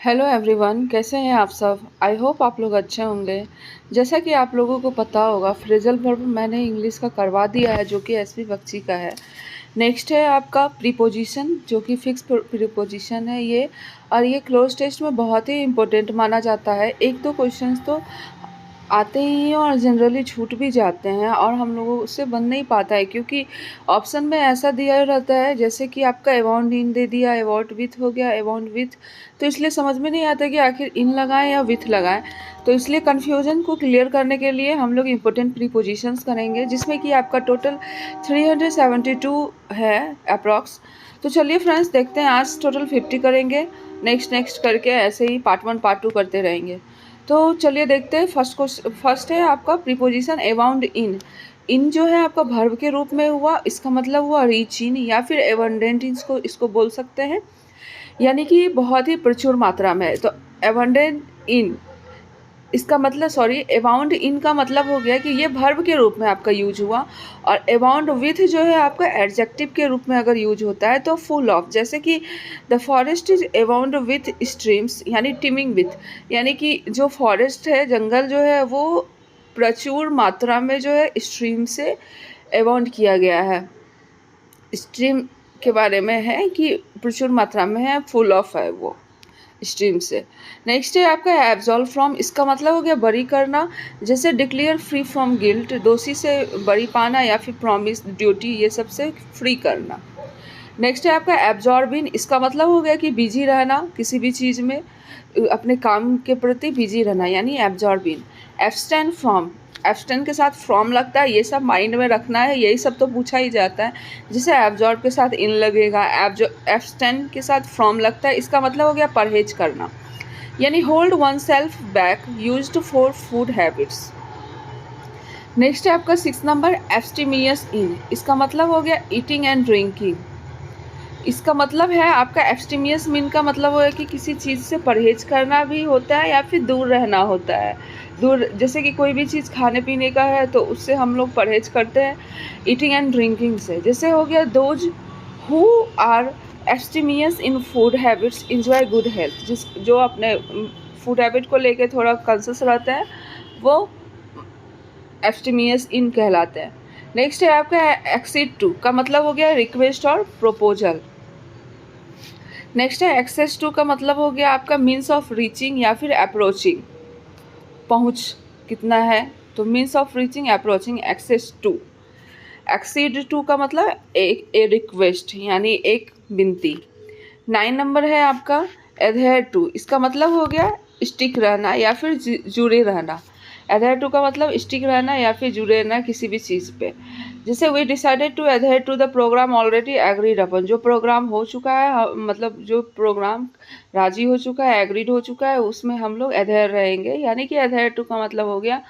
Hello everyone, कैसे हैं आप सब। आई होप आप लोग अच्छे होंगे। जैसा कि आप लोगों को पता होगा, फ्रेजल वर्ब मैंने इंग्लिश का करवा दिया है जो कि एसवी बख्शी का है। नेक्स्ट है आपका प्रीपोजिशन जो कि फिक्स प्रीपोजिशन है ये, और ये क्लोज टेस्ट में बहुत ही इंपॉर्टेंट माना जाता है। एक दो क्वेश्चंस तो आते ही हैं और जनरली छूट भी जाते हैं और हम लोगों से बन नहीं पाता है, क्योंकि ऑप्शन में ऐसा दिया रहता है जैसे कि आपका अबाउट इन दे दिया, अबाउट विथ हो गया, अबाउट विथ, तो इसलिए समझ में नहीं आता कि आखिर इन लगाएं या विथ लगाएं। तो इसलिए कन्फ्यूजन को क्लियर करने के लिए हम लोग इंपॉर्टेंट प्रीपोजिशंस करेंगे, जिसमें कि आपका टोटल 372 है अप्रॉक्स। तो चलिए फ्रेंड्स, देखते हैं। आज टोटल 50 करेंगे, नेक्स्ट नेक्स्ट करके ऐसे ही पार्ट 1 पार्ट 2 करते रहेंगे। तो चलिए देखते हैं। फर्स्ट है आपका प्रीपोजिशन अबाउंड इन। इन जो है आपका वर्ब के रूप में हुआ, इसका मतलब हुआ रिच इन या फिर एबंडेंट, इसको बोल सकते हैं, यानी कि बहुत ही प्रचुर मात्रा में है। तो एबंडेंट इन, इसका मतलब अबाउंड इन का मतलब हो गया कि ये वर्ब के रूप में आपका यूज हुआ। और अबाउंड विथ जो है आपका एडजेक्टिव के रूप में अगर यूज होता है तो फुल ऑफ, जैसे कि the forest is abound with streams, यानी टिमिंग विथ, यानी कि जो फॉरेस्ट है, जंगल जो है वो प्रचुर मात्रा में जो है स्ट्रीम से अबाउंड किया गया है। स्ट्रीम के बारे में है कि प्रचुर मात्रा में है, फुल ऑफ है वो स्ट्रीम से। नेक्स्ट है आपका एब्जॉल्व फ्रॉम, इसका मतलब हो गया बरी करना, जैसे डिक्लेयर फ्री फ्रॉम गिल्ट, दोषी से बरी पाना, या फिर प्रॉमिस ड्यूटी, ये सब से फ्री करना। नेक्स्ट है आपका एब्जॉर्ब इन, इसका मतलब हो गया कि बिजी रहना, किसी भी चीज़ में अपने काम के प्रति बिजी रहना, यानी absorb in. Abstain from, abstain के साथ फ्रॉम लगता है, ये सब माइंड में रखना है, यही सब तो पूछा ही जाता है। जैसे एब्जॉर्ब के साथ इन लगेगा, एब्सटेन के साथ फ्रॉम लगता है, इसका मतलब हो गया परहेज करना, यानी hold one self back, used for food habits. Next है आपका 6 नंबर एब्स्टेमियस इन, इसका मतलब हो गया ईटिंग एंड ड्रिंकिंग। इसका मतलब है आपका एब्स्टेमियस मीन का मतलब है कि किसी चीज़ से परहेज करना भी होता है या फिर दूर रहना होता है। दूर, जैसे कि कोई भी चीज़ खाने पीने का है तो उससे हम लोग परहेज करते हैं ईटिंग एंड ड्रिंकिंग से। जैसे हो गया those who are abstemious in food habits enjoy good health, जो अपने फूड हैबिट को लेके थोड़ा कॉन्शियस रहते हैं वो एब्स्टेमियस इन कहलाते हैं। नेक्स्ट है आपका एक्सीड टू, का मतलब हो गया रिक्वेस्ट और प्रपोजल। नेक्स्ट है एक्सेस टू, का मतलब हो गया आपका मीन्स ऑफ रीचिंग या फिर अप्रोचिंग, पहुंच कितना है, तो means of reaching approaching access to. Exceed to का मतलब ए रिक्वेस्ट, यानी एक विनती। 9 नंबर है आपका एडहेयर टू, इसका मतलब हो गया स्टिक रहना या फिर जुड़े रहना। एडहेयर टू का मतलब स्टिक रहना या फिर जुड़े रहना किसी भी चीज़ पे। जैसे we decided to adhere to the programme already agreed upon, जो प्रोग्राम हो चुका है, मतलब जो प्रोग्राम राजी हो चुका है, एग्रीड हो चुका है, उसमें हम लोग एडहेयर रहेंगे, यानी कि एडहेयर टू का मतलब हो गया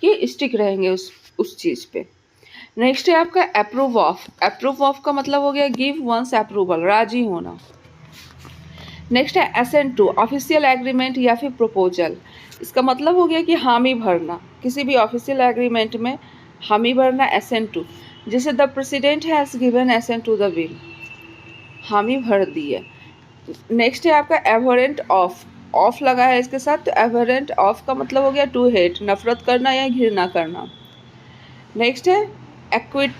कि स्टिक रहेंगे उस चीज़ पे। नेक्स्ट है आपका अप्रूव ऑफ, अप्रूव ऑफ का मतलब हो गया गिव वंस अप्रूवल, राजी होना। नेक्स्ट है असेंट टू, ऑफिशियल एग्रीमेंट या फिर प्रपोजल, इसका मतलब हो गया कि हामी भरना, किसी भी ऑफिशियल एग्रीमेंट में हामी भरना, असेंट टू। जैसे the president has given assent to the bill, हामी भर दी है। नेक्स्ट है आपका एवरेंट ऑफ, ऑफ लगा है इसके साथ, तो एवरेंट ऑफ का मतलब हो गया टू हेट, नफरत करना या घृणा करना। नेक्स्ट है एक्विट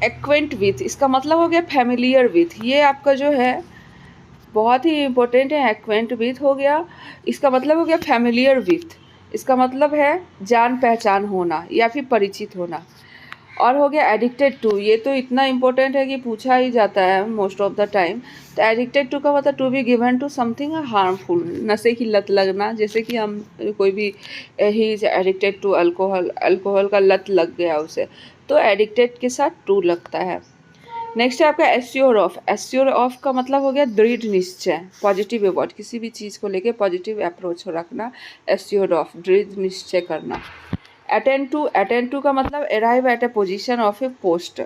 एक्वेंट विथ, इसका मतलब हो गया फैमिलियर विथ, ये आपका जो है बहुत ही इंपॉर्टेंट है। एक्वेंट विथ हो गया, इसका मतलब हो गया फैमिलियर विथ, इसका मतलब है जान पहचान होना या फिर परिचित होना। और हो गया एडिक्टेड टू, ये तो इतना इम्पोर्टेंट है कि पूछा ही जाता है मोस्ट ऑफ द टाइम। तो एडिक्टेड टू का मतलब to be given to something harmful, नशे की लत लगना, जैसे कि हम कोई भी he is addicted to alcohol, alcohol का लत लग गया उसे, तो एडिक्टेड के साथ टू लगता है। नेक्स्ट है आपका एश्योर ऑफ, एश्योर ऑफ का मतलब हो गया दृढ़ निश्चय, पॉजिटिव अबाउट, किसी भी चीज़ को लेके पॉजिटिव अप्रोच रखना, एश्योर ऑफ, दृढ़ निश्चय करना। अटेंड टू, अटेंड टू का मतलब arrive at A position of A post,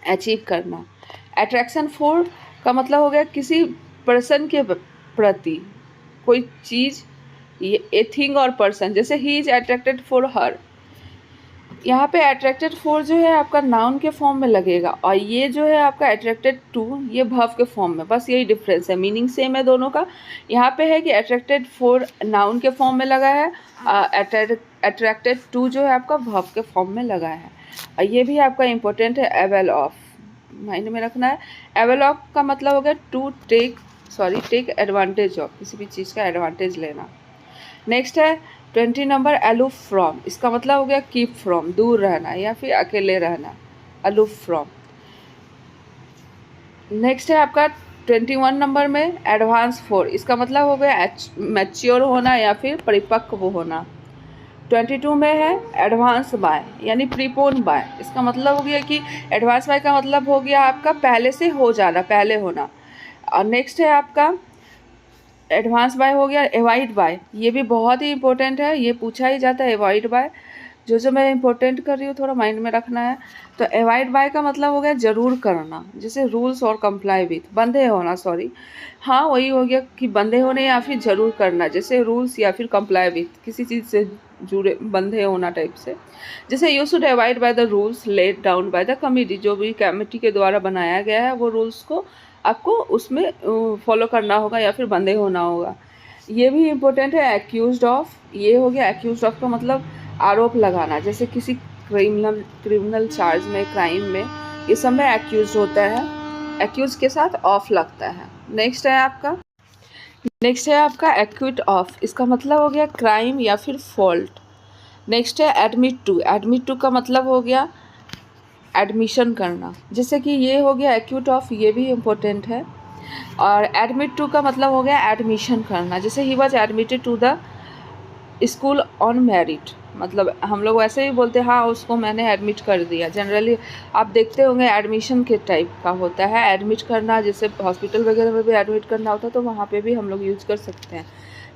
achieve करना। अट्रैक्शन फॉर का मतलब हो गया किसी पर्सन के प्रति, कोई चीज़, ए थिंग और पर्सन, जैसे he is attracted for her, यहाँ पे अट्रैक्टेड फॉर जो है आपका नाउन के फॉर्म में लगेगा, और ये जो है आपका अट्रैक्टेड टू ये वर्ब के फॉर्म में, बस यही डिफरेंस है, मीनिंग सेम है दोनों का। यहाँ पे है कि अट्रैक्टेड फॉर नाउन के फॉर्म में लगा है, अट्रैक्टेड टू जो है आपका वर्ब के फॉर्म में लगा है। और ये भी आपका इम्पोर्टेंट है, एवेल ऑफ, माइंड में रखना है। एवेल ऑफ का मतलब हो गया टू टेक एडवांटेज ऑफ, किसी भी चीज़ का एडवांटेज लेना। नेक्स्ट है 20 नंबर, अलूफ फ्रॉम, इसका मतलब हो गया कीप फ्रॉम, दूर रहना या फिर अकेले रहना, अलूफ फ्रॉम। नेक्स्ट है आपका 21 नंबर में एडवांस फॉर, इसका मतलब हो गया मैच्योर होना या फिर परिपक्व होना। 22 में है एडवांस बाय यानी प्रीपोन बाय, इसका मतलब हो गया कि एडवांस बाय का मतलब हो गया आपका पहले से हो जाना, पहले होना। और नेक्स्ट है आपका एडवांस बाय हो गया एवॉइड बाय, ये भी बहुत ही इंपॉर्टेंट है, ये पूछा ही जाता है एवॉइड बाय, जो मैं इंपॉर्टेंट कर रही हूँ थोड़ा माइंड में रखना है। तो एवॉइड बाय का मतलब हो गया जरूर करना, जैसे रूल्स और कंप्लाई विथ, बंधे होना, सॉरी हाँ वही हो गया कि बंधे होने या फिर जरूर करना, जैसे रूल्स या फिर कंप्लाई विथ, किसी चीज़ से जुड़े बंधे होना टाइप से। जैसे you should avoid by the rules laid down by the committee, जो भी कमेटी के द्वारा बनाया गया है वो रूल्स को आपको उसमें फॉलो करना होगा या फिर बंधे होना होगा। ये भी इम्पोर्टेंट है। एक्यूज्ड ऑफ, ये हो गया एक्यूज्ड ऑफ का मतलब आरोप लगाना, जैसे किसी क्रिमिनल चार्ज में, क्राइम में, ये सब में एक्यूज्ड होता है, एक्यूज के साथ ऑफ लगता है। नेक्स्ट है आपका एक्विट ऑफ, इसका मतलब हो गया क्राइम या फिर फॉल्ट। नेक्स्ट है एडमिट टू का मतलब हो गया एडमिशन करना, जैसे कि ये हो गया एक्यूट ऑफ, ये भी इम्पोर्टेंट है। और एडमिट टू का मतलब हो गया एडमिशन करना, जैसे he was admitted to the school on merit, मतलब हम लोग वैसे ही बोलते हैं हाँ उसको मैंने एडमिट कर दिया। जनरली आप देखते होंगे एडमिशन के टाइप का होता है एडमिट करना, जैसे हॉस्पिटल वगैरह में भी एडमिट करना होता है तो वहाँ पे भी हम लोग यूज कर सकते हैं।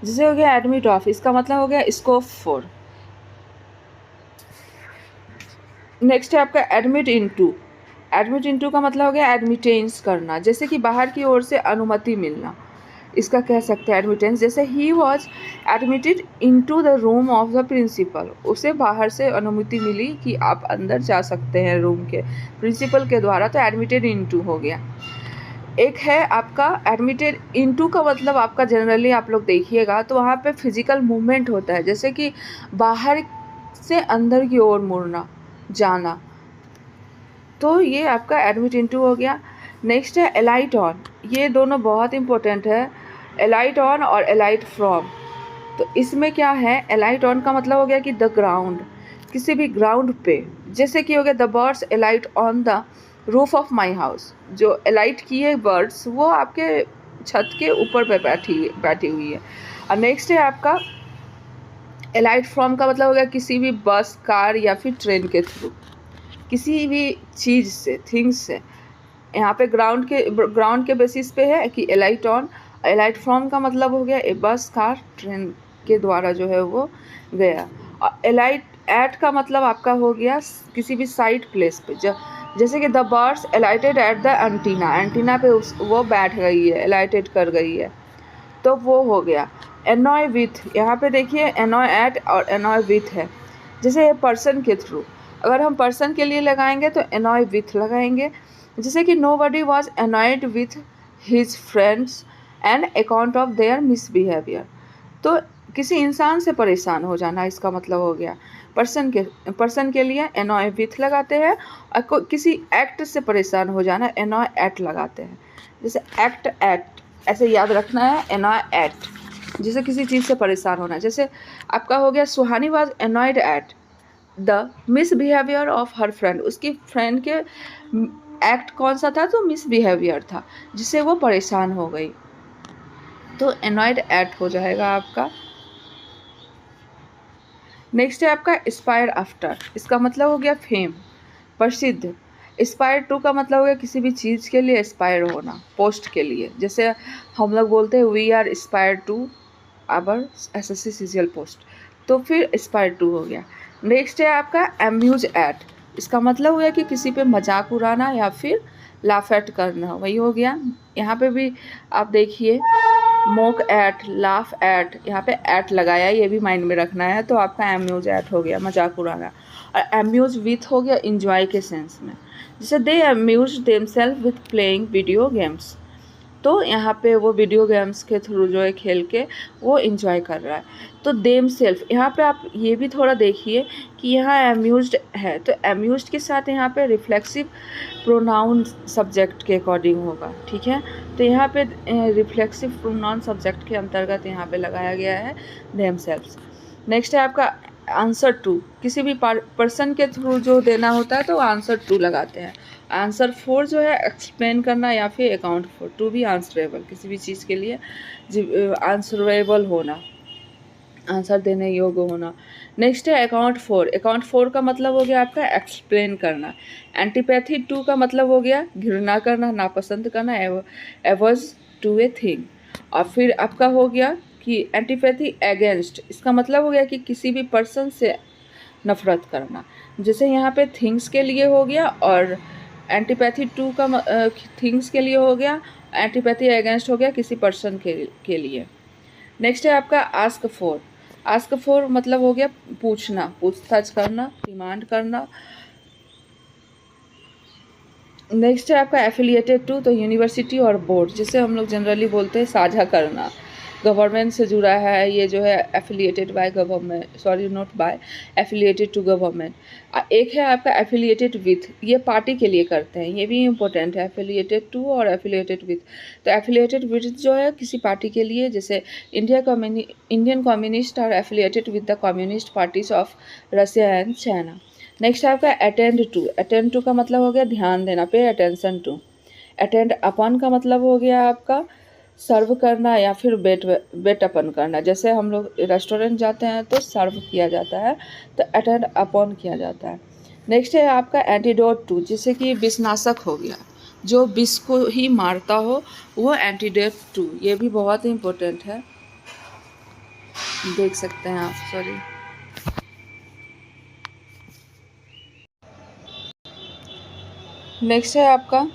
जैसे हो गया एडमिट ऑफ, इसका मतलब हो गया स्कोप फॉर। नेक्स्ट है आपका एडमिट इनटू का मतलब हो गया एडमिटेंस करना, जैसे कि बाहर की ओर से अनुमति मिलना, इसका कह सकते हैं एडमिटेंस। जैसे he was admitted into the room of the principal, उसे बाहर से अनुमति मिली कि आप अंदर जा सकते हैं रूम के, प्रिंसिपल के द्वारा, तो एडमिटेड इनटू हो गया। एक है आपका एडमिटेड इनटू का मतलब आपका जनरली आप लोग देखिएगा तो वहाँ पे फिजिकल मूवमेंट होता है, जैसे कि बाहर से अंदर की ओर मुड़ना, जाना, तो ये आपका एडमिट इनटू हो गया। नेक्स्ट है एलाइट ऑन, ये दोनों बहुत इंपॉर्टेंट है, एलाइट ऑन और एलाइट फ्रॉम। तो इसमें क्या है, एलाइट ऑन का मतलब हो गया कि द ग्राउंड, किसी भी ग्राउंड पे, जैसे कि हो गया the birds alight on the roof of my house, जो एलाइट की है बर्ड्स वो आपके छत के ऊपर पे बैठी हुई है। और नेक्स्ट है आपका एलाइट फ्रॉम का मतलब हो गया किसी भी बस, कार या फिर ट्रेन के थ्रू, किसी भी चीज़ से, थिंग्स से। यहाँ पे ग्राउंड के बेसिस पे है कि एलाइट ऑन। एलाइट फ्रॉम का मतलब हो गया ए बस, कार, ट्रेन के द्वारा जो है वो गया। और एलाइट एट का मतलब आपका हो गया किसी भी साइट प्लेस पे, जैसे कि the birds alighted at the antenna पे वो बैठ गई है, एलाइटेड कर गई है, तो वो हो गया। एनॉय विथ, यहाँ पे देखिए एनॉय एट और एनॉय विथ है, जैसे पर्सन के थ्रू, अगर हम पर्सन के लिए लगाएंगे तो एनॉय विथ लगाएंगे, जैसे कि nobody was annoyed with his friends and account of their misbehaviour, तो किसी इंसान से परेशान हो जाना, इसका मतलब हो गया पर्सन के लिए एनॉय विथ लगाते हैं, और किसी एक्ट से परेशान हो जाना एनॉय एट लगाते हैं, जैसे एक्ट एट, ऐसे याद रखना है, एनॉय एट, जैसे किसी चीज़ से परेशान होना। जैसे आपका हो गया Suhani was annoyed at the misbehaviour of her friend, उसकी फ्रेंड के एक्ट कौन सा था, तो मिसबिहेवियर था, जिससे वो परेशान हो गई, तो एनॉयड एट हो जाएगा आपका। नेक्स्ट है आपका एस्पायर आफ्टर, इसका मतलब हो गया फेम, प्रसिद्ध। एस्पायर टू का मतलब हो गया किसी भी चीज़ के लिए एस्पायर होना, पोस्ट के लिए, जैसे हम लोग बोलते हैं we are aspire to our SSC CGL post, तो एस्पायर 2 हो गया। नेक्स्ट है आपका अम्यूज एट, इसका मतलब हो गया कि किसी पे मजाक उड़ाना या फिर लाफ एट करना, वही हो गया। यहाँ पे भी आप देखिए मोक एट, लाफ एट, यहाँ पे एट लगाया, ये भी माइंड में रखना है। तो आपका एम्यूज एट हो गया, मजाक उड़ाना। और एम्यूज विथ हो गया इंजॉय के सेंस में, जैसे they amuse themselves with playing video games. तो यहाँ पे वो वीडियो गेम्स के थ्रू जो है खेल के वो इन्जॉय कर रहा है। तो देम सेल्फ, यहाँ पे आप ये भी थोड़ा देखिए कि यहाँ एम्यूज्ड है, तो एम्यूज्ड के साथ यहाँ पे रिफ्लेक्सिव प्रोनाउन सब्जेक्ट के अकॉर्डिंग होगा, ठीक है। तो यहाँ पे रिफ्लेक्सिव प्रोनाउन सब्जेक्ट के अंतर्गत यहाँ पे लगाया गया है देम सेल्फ्स। नेक्स्ट है आपका आंसर टू, किसी भी पर्सन के थ्रू जो देना होता है तो आंसर टू लगाते हैं। आंसर फोर जो है एक्सप्लेन करना या फिर account for, to be answerable, किसी भी चीज़ के लिए आंसरेबल होना, आंसर देने योग्य होना। नेक्स्ट है अकाउंट फोर, अकाउंट फोर का मतलब हो गया आपका एक्सप्लेन करना। एंटीपैथी टू का मतलब हो गया घृणा करना, नापसंद करना, एवर्स टू ए थिंग। और फिर आपका हो गया कि एंटीपैथी अगेंस्ट, इसका मतलब हो गया कि किसी भी पर्सन से नफरत करना, जैसे यहाँ पे थिंग्स के लिए हो गया, और एंटीपैथी टू का थिंग्स के लिए हो गया, एंटीपैथी अगेंस्ट हो गया किसी पर्सन के लिए। नेक्स्ट है आपका आस्क फॉर, आस्क फॉर मतलब हो गया पूछना, पूछताछ करना, डिमांड करना। नेक्स्ट है आपका एफिलिएटेड टू, तो यूनिवर्सिटी और बोर्ड, जिसे हम लोग जनरली बोलते हैं साझा करना, गवर्नमेंट से जुड़ा है ये जो है affiliated by government, sorry not by, affiliated to government. एक है आपका एफिलिएटेड विथ, ये पार्टी के लिए करते हैं, ये भी इम्पोर्टेंट है, एफिलिएटेड टू और एफिलिएटेड विथ। तो एफिलिएटेड विथ जो है किसी पार्टी के लिए, जैसे Indian communist are affiliated with the communist parties of Russia and China. Next आपका अटेंड टू, अटेंड टू का मतलब हो गया ध्यान देना, pay attention to. Attend upon का मतलब हो गया आपका सर्व करना या फिर वेट अपन करना, जैसे हम लोग रेस्टोरेंट जाते हैं तो सर्व किया जाता है, तो अटेंड अपॉन किया जाता है। नेक्स्ट है आपका एंटीडोट टू, जैसे कि विषनाशक हो गया, जो विष को ही मारता हो वो एंटीडोट टू, ये भी बहुत ही इम्पोर्टेंट है, देख सकते हैं आप, सॉरी। नेक्स्ट है आपका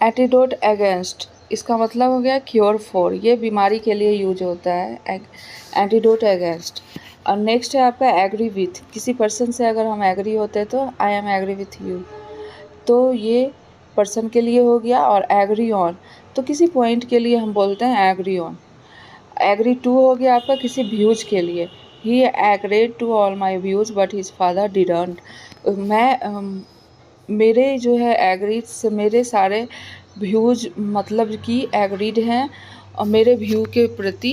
एंटीडोट अगेंस्ट, इसका मतलब हो गया क्योर फॉर, ये बीमारी के लिए यूज होता है एंटीडोट अगेंस्ट। और नेक्स्ट है आपका एग्री विथ, किसी पर्सन से अगर हम एग्री होते हैं तो I am agree with you, तो ये पर्सन के लिए हो गया। और एग्री ऑन, तो किसी पॉइंट के लिए हम बोलते हैं एग्री ऑन। एग्री टू हो गया आपका किसी व्यूज के लिए, he agreed to all my views but his father didn't, मैं मेरे जो है एग्रीड से मेरे सारे व्यूज मतलब कि एग्रीड हैं और मेरे व्यू के प्रति,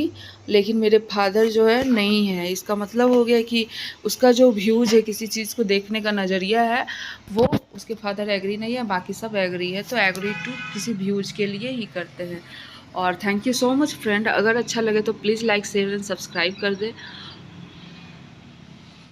लेकिन मेरे फादर जो है नहीं है। इसका मतलब हो गया कि उसका जो व्यूज है, किसी चीज़ को देखने का नज़रिया है, वो उसके फादर एग्री नहीं है, बाकी सब एग्री है। तो एग्री टू किसी व्यूज के लिए ही करते हैं। और thank you so much friend, अगर अच्छा लगे तो please like share and subscribe कर दे।